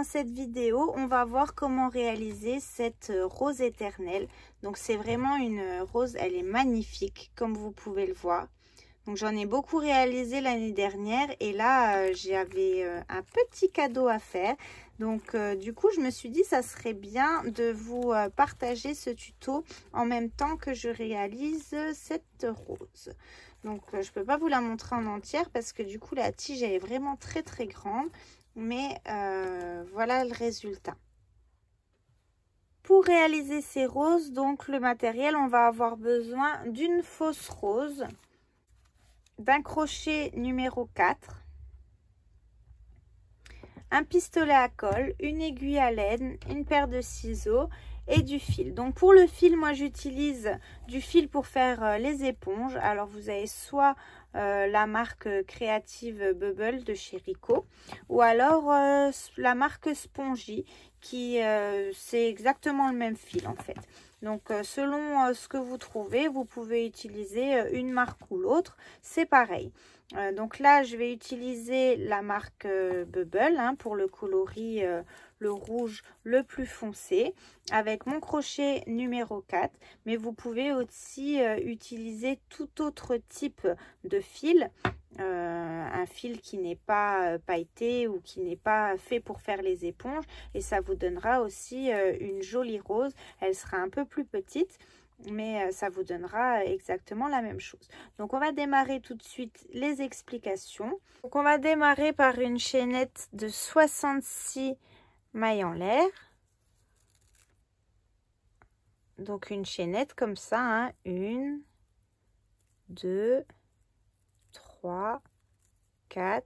dans cette vidéo, on va voir comment réaliser cette rose éternelle. Donc c'est vraiment une rose, elle est magnifique comme vous pouvez le voir. Donc j'en ai beaucoup réalisé l'année dernière et là j'avais un petit cadeau à faire. Donc du coup je me suis dit ça serait bien de vous partager ce tuto en même temps que je réalise cette rose. Donc je peux pas vous la montrer en entière parce que du coup la tige elle est vraiment très grande. Mais voilà le résultat. Pour réaliser ces roses, donc le matériel, on va avoir besoin d'une fausse rose, d'un crochet numéro 4, un pistolet à colle, une aiguille à laine, une paire de ciseaux et du fil. Donc pour le fil, moi j'utilise du fil pour faire les éponges. Alors vous avez soit la marque créative Bubble de chez Rico ou alors la marque Spongy qui c'est exactement le même fil en fait. Donc selon ce que vous trouvez, vous pouvez utiliser une marque ou l'autre, c'est pareil. Donc là je vais utiliser la marque Bubble pour le coloris le rouge le plus foncé avec mon crochet numéro 4, mais vous pouvez aussi utiliser tout autre type de fil, un fil qui n'est pas pailleté ou qui n'est pas fait pour faire les éponges, et ça vous donnera aussi une jolie rose. Elle sera un peu plus petite, mais ça vous donnera exactement la même chose. Donc on va démarrer tout de suite les explications. Donc on va démarrer par une chaînette de 66 mailles en l'air. Donc une chaînette comme ça, 1, 2, 3, 4,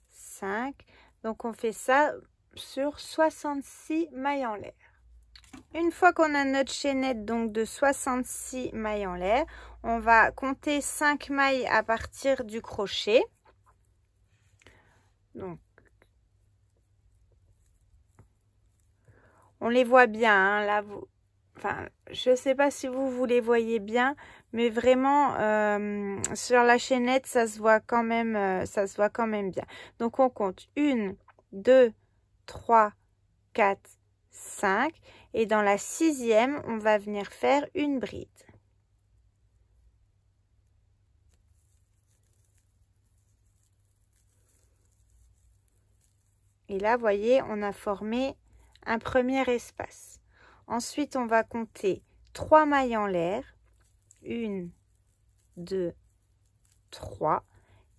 5. Donc on fait ça sur 66 mailles en l'air. Une fois qu'on a notre chaînette donc de 66 mailles en l'air, on va compter 5 mailles à partir du crochet. Donc on les voit bien, là vous, enfin je sais pas si vous les voyez bien, mais vraiment sur la chaînette ça se voit quand même bien. Donc on compte 1, 2, 3, 4, 5 et dans la 6e on va venir faire une bride. Et là vous voyez on a formé un premier espace. Ensuite on va compter 3 mailles en l'air, 1, 2, 3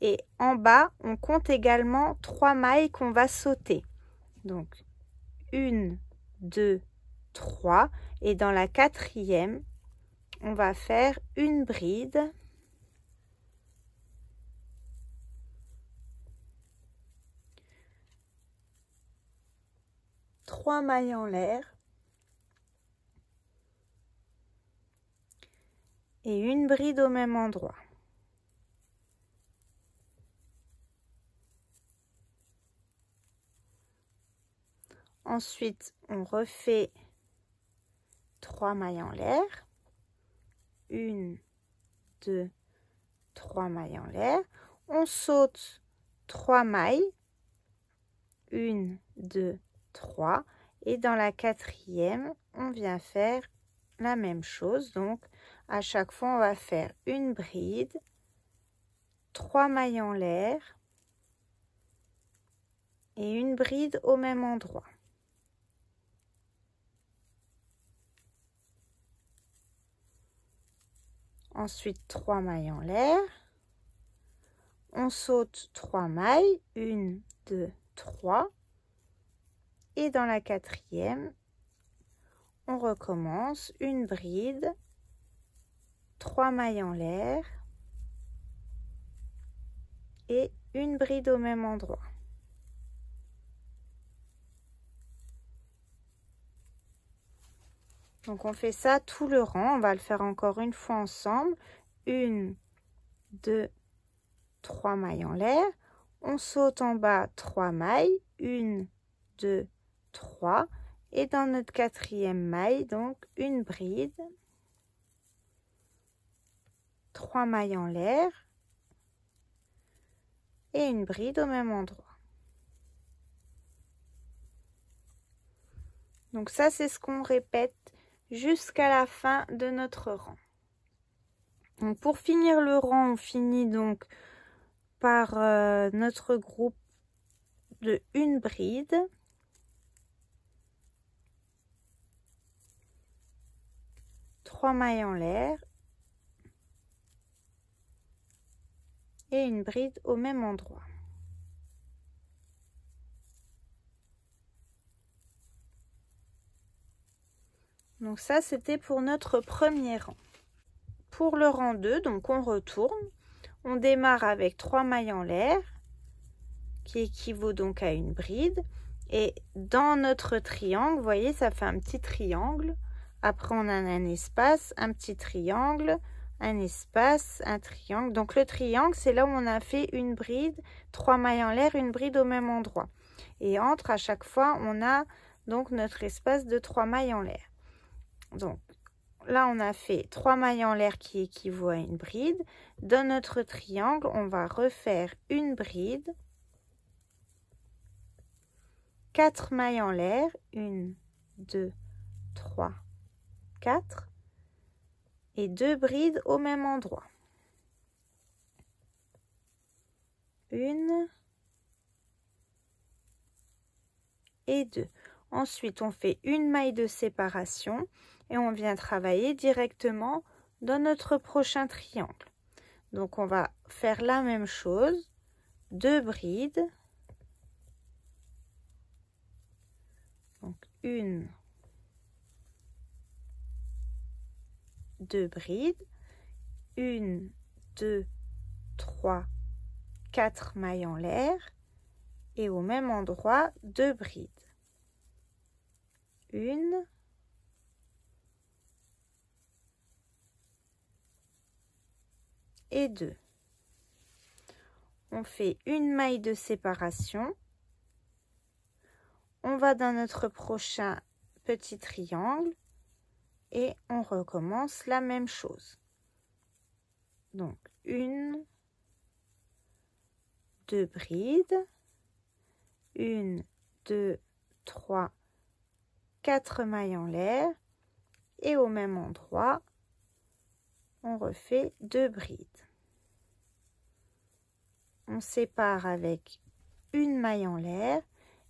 et en bas on compte également 3 mailles qu'on va sauter. Donc 1, 2, 3 et dans la 4e on va faire une bride. Trois mailles en l'air et une bride au même endroit. Ensuite, on refait 3 mailles en l'air. 1, 2, 3 mailles en l'air. On saute 3 mailles. 1, 2, 3. Et dans la 4e, on vient faire la même chose. Donc, à chaque fois, on va faire une bride, 3 mailles en l'air et une bride au même endroit. Ensuite 3 mailles en l'air, on saute 3 mailles, 1, 2, 3 et dans la 4e on recommence une bride, 3 mailles en l'air et une bride au même endroit. Donc on fait ça tout le rang, on va le faire encore une fois ensemble. 1, 2, 3 mailles en l'air, on saute en bas 3 mailles, 1, 2, 3 et dans notre 4e maille, donc une bride, 3 mailles en l'air et une bride au même endroit. Donc ça, c'est ce qu'on répète jusqu'à la fin de notre rang. Donc pour finir le rang, on finit donc par notre groupe de une bride. Trois mailles en l'air. Et une bride au même endroit. Donc ça, c'était pour notre premier rang. Pour le rang 2, donc on retourne. On démarre avec 3 mailles en l'air, qui équivaut donc à une bride. Et dans notre triangle, vous voyez, ça fait un petit triangle. Après, on a un espace, un petit triangle, un espace, un triangle. Donc le triangle, c'est là où on a fait une bride, 3 mailles en l'air, une bride au même endroit. Et entre, à chaque fois, on a donc notre espace de 3 mailles en l'air. Donc là, on a fait 3 mailles en l'air qui équivaut à une bride. Dans notre triangle, on va refaire une bride, 4 mailles en l'air, 1, 2, 3, 4, et 2 brides au même endroit. 1 et 2. Ensuite, on fait une maille de séparation et on vient travailler directement dans notre prochain triangle. Donc, on va faire la même chose, 2 brides. Donc, 1, 2 brides, 1, 2, 3, 4 mailles en l'air et au même endroit 2 brides. 1 et 2. On fait une maille de séparation. On va dans notre prochain petit triangle et on recommence la même chose. Donc 1, 2 brides, 1, 2, 3, 4 mailles en l'air et au même endroit, on refait 2 brides. On sépare avec une maille en l'air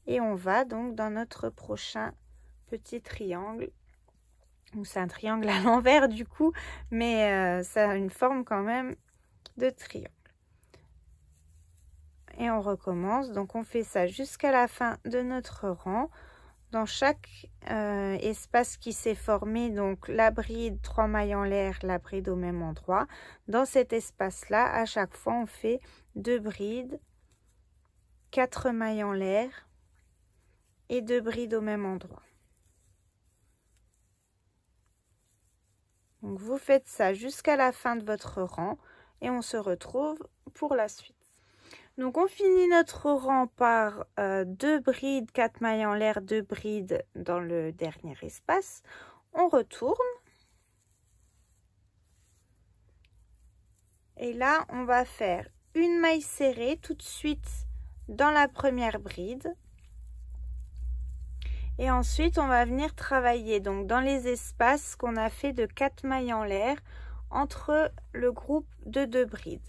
et on va donc dans notre prochain petit triangle. C'est un triangle à l'envers du coup, mais ça a une forme quand même de triangle. Et on recommence, donc on fait ça jusqu'à la fin de notre rang. Dans chaque espace qui s'est formé, donc la bride, 3 mailles en l'air, la bride au même endroit. Dans cet espace-là, à chaque fois, on fait 2 brides, 4 mailles en l'air et 2 brides au même endroit. Donc vous faites ça jusqu'à la fin de votre rang et on se retrouve pour la suite. Donc on finit notre rang par 2 brides, 4 mailles en l'air, 2 brides dans le dernier espace. On retourne. Et là, on va faire une maille serrée tout de suite dans la première bride. Et ensuite, on va venir travailler donc dans les espaces qu'on a fait de 4 mailles en l'air entre le groupe de 2 brides.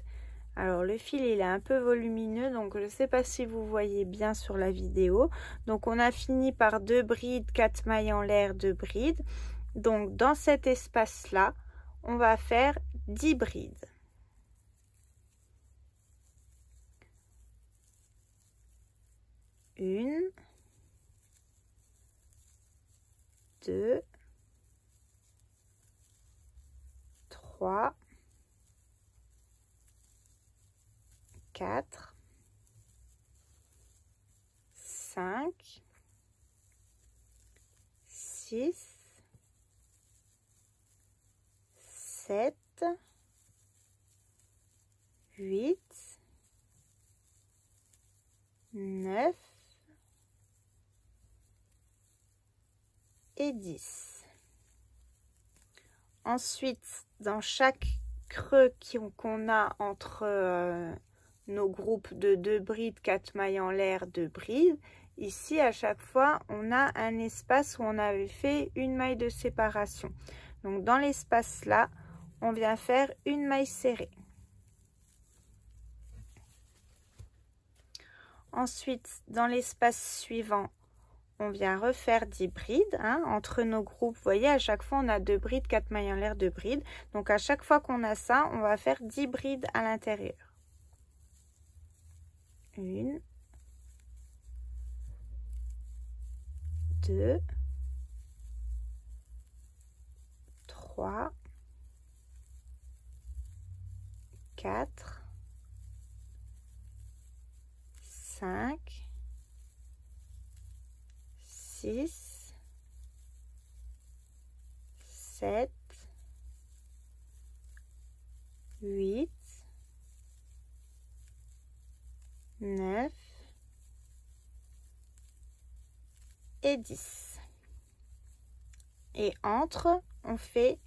Alors le fil il est un peu volumineux, donc je ne sais pas si vous voyez bien sur la vidéo. Donc on a fini par 2 brides, 4 mailles en l'air, 2 brides. Donc dans cet espace là, on va faire 10 brides. Une, 2, 3, 4, 5, 6, 7, 8, 9 et 10. Ensuite, dans chaque creux qu'on a entre nos groupes de 2 brides, 4 mailles en l'air, 2 brides, ici à chaque fois on a un espace où on avait fait une maille de séparation. Donc dans l'espace là, on vient faire une maille serrée. Ensuite, dans l'espace suivant, on vient refaire 10 brides hein, entre nos groupes. Vous voyez, à chaque fois, on a 2 brides, 4 mailles en l'air, 2 brides. Donc, à chaque fois qu'on a ça, on va faire 10 brides à l'intérieur. 1, 2, 3, 4, 5, 6, 7, 8, 9 et 10. Et entre, on fait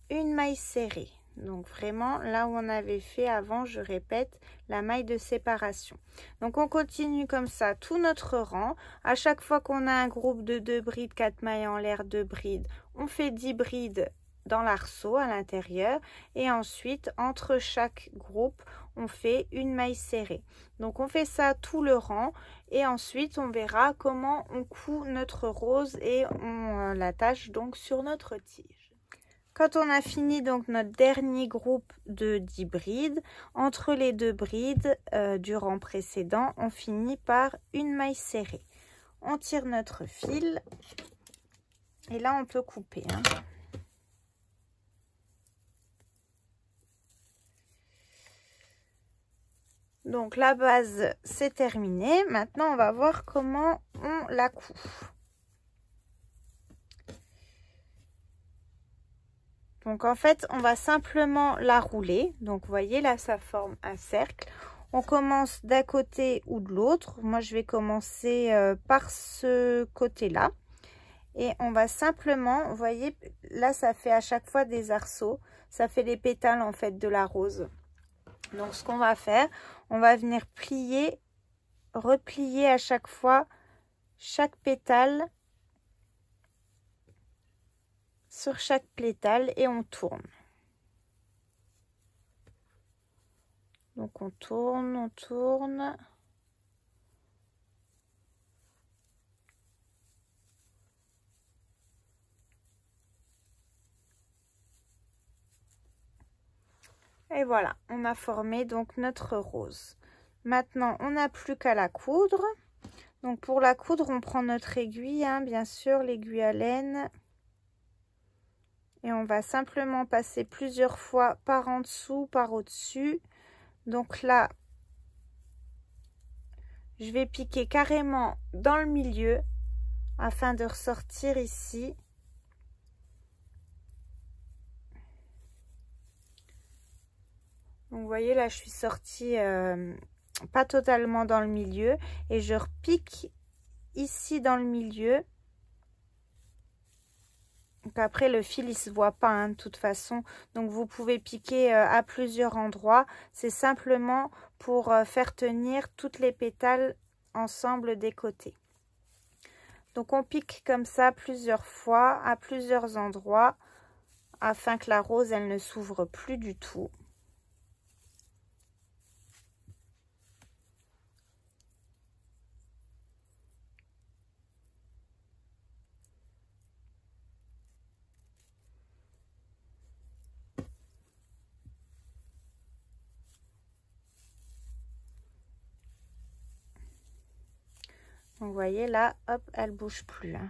une maille serrée. Donc vraiment là où on avait fait avant, je répète, la maille de séparation. Donc on continue comme ça tout notre rang. À chaque fois qu'on a un groupe de 2 brides, 4 mailles en l'air, 2 brides, on fait 10 brides dans l'arceau à l'intérieur. Et ensuite, entre chaque groupe, on fait une maille serrée. Donc on fait ça tout le rang. Et ensuite, on verra comment on coud notre rose et on l'attache donc sur notre tige. Quand on a fini donc notre dernier groupe de 10 brides, entre les 2 brides du rang précédent, on finit par une maille serrée. On tire notre fil et là on peut couper. Hein. Donc la base c'est terminé. Maintenant on va voir comment on la coud. Donc en fait, on va simplement la rouler. Donc vous voyez là, ça forme un cercle. On commence d'un côté ou de l'autre. Moi, je vais commencer par ce côté-là. Et on va simplement, vous voyez, là, ça fait à chaque fois des arceaux. Ça fait les pétales en fait de la rose. Donc ce qu'on va faire, on va venir plier, replier à chaque fois chaque pétale sur chaque pétale et on tourne. Donc on tourne, on tourne. Et voilà, on a formé donc notre rose. Maintenant, on n'a plus qu'à la coudre. Donc pour la coudre, on prend notre aiguille, hein, bien sûr, l'aiguille à laine. Et on va simplement passer plusieurs fois par en dessous, par au-dessus. Donc là, je vais piquer carrément dans le milieu afin de ressortir ici. Donc vous voyez là, je suis sortie pas totalement dans le milieu et je repique ici dans le milieu. Donc après le fil il se voit pas hein, de toute façon, donc vous pouvez piquer à plusieurs endroits. C'est simplement pour faire tenir toutes les pétales ensemble des côtés. Donc on pique comme ça plusieurs fois à plusieurs endroits afin que la rose elle ne s'ouvre plus du tout. Vous voyez là, hop, elle bouge plus. Hein.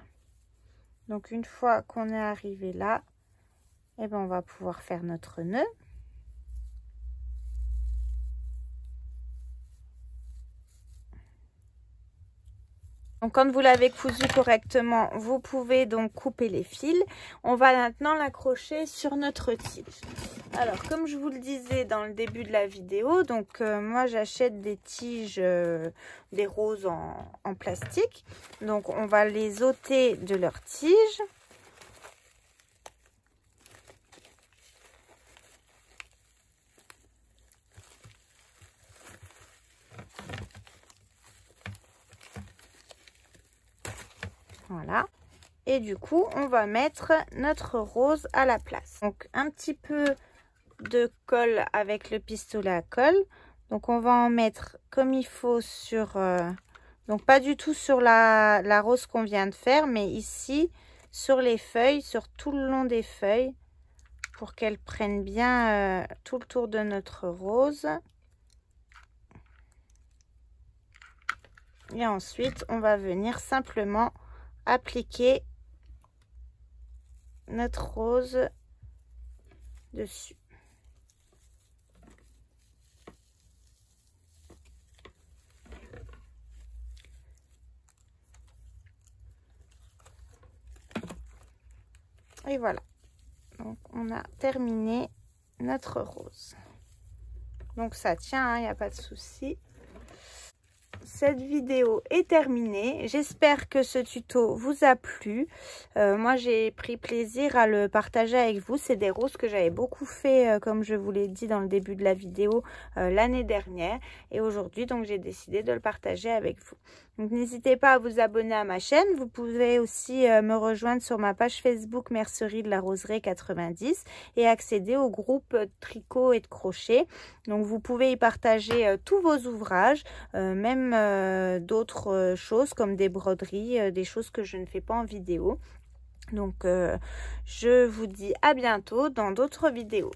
Donc une fois qu'on est arrivé là, eh ben, on va pouvoir faire notre nœud. Donc quand vous l'avez cousu correctement, vous pouvez donc couper les fils. On va maintenant l'accrocher sur notre tige. Alors comme je vous le disais dans le début de la vidéo, donc moi j'achète des tiges, des roses en plastique. Donc on va les ôter de leur tige. Voilà. Et du coup, on va mettre notre rose à la place. Donc, un petit peu de colle avec le pistolet à colle. Donc, on va en mettre comme il faut sur... donc, pas du tout sur la rose qu'on vient de faire, mais ici, sur les feuilles, sur tout le long des feuilles, pour qu'elles prennent bien tout le tour de notre rose. Et ensuite, on va venir simplement appliquer notre rose dessus. Et voilà. Donc, on a terminé notre rose. Donc, ça tient, il n'y a pas de souci. Cette vidéo est terminée. J'espère que ce tuto vous a plu. Moi, j'ai pris plaisir à le partager avec vous. C'est des roses que j'avais beaucoup fait, comme je vous l'ai dit dans le début de la vidéo, l'année dernière. Et aujourd'hui, donc, j'ai décidé de le partager avec vous. Donc, n'hésitez pas à vous abonner à ma chaîne. Vous pouvez aussi me rejoindre sur ma page Facebook Mercerie de la Roseraie 90 et accéder au groupe tricot et de crochet. Donc, vous pouvez y partager tous vos ouvrages, même d'autres choses comme des broderies, des choses que je ne fais pas en vidéo. Donc, je vous dis à bientôt dans d'autres vidéos.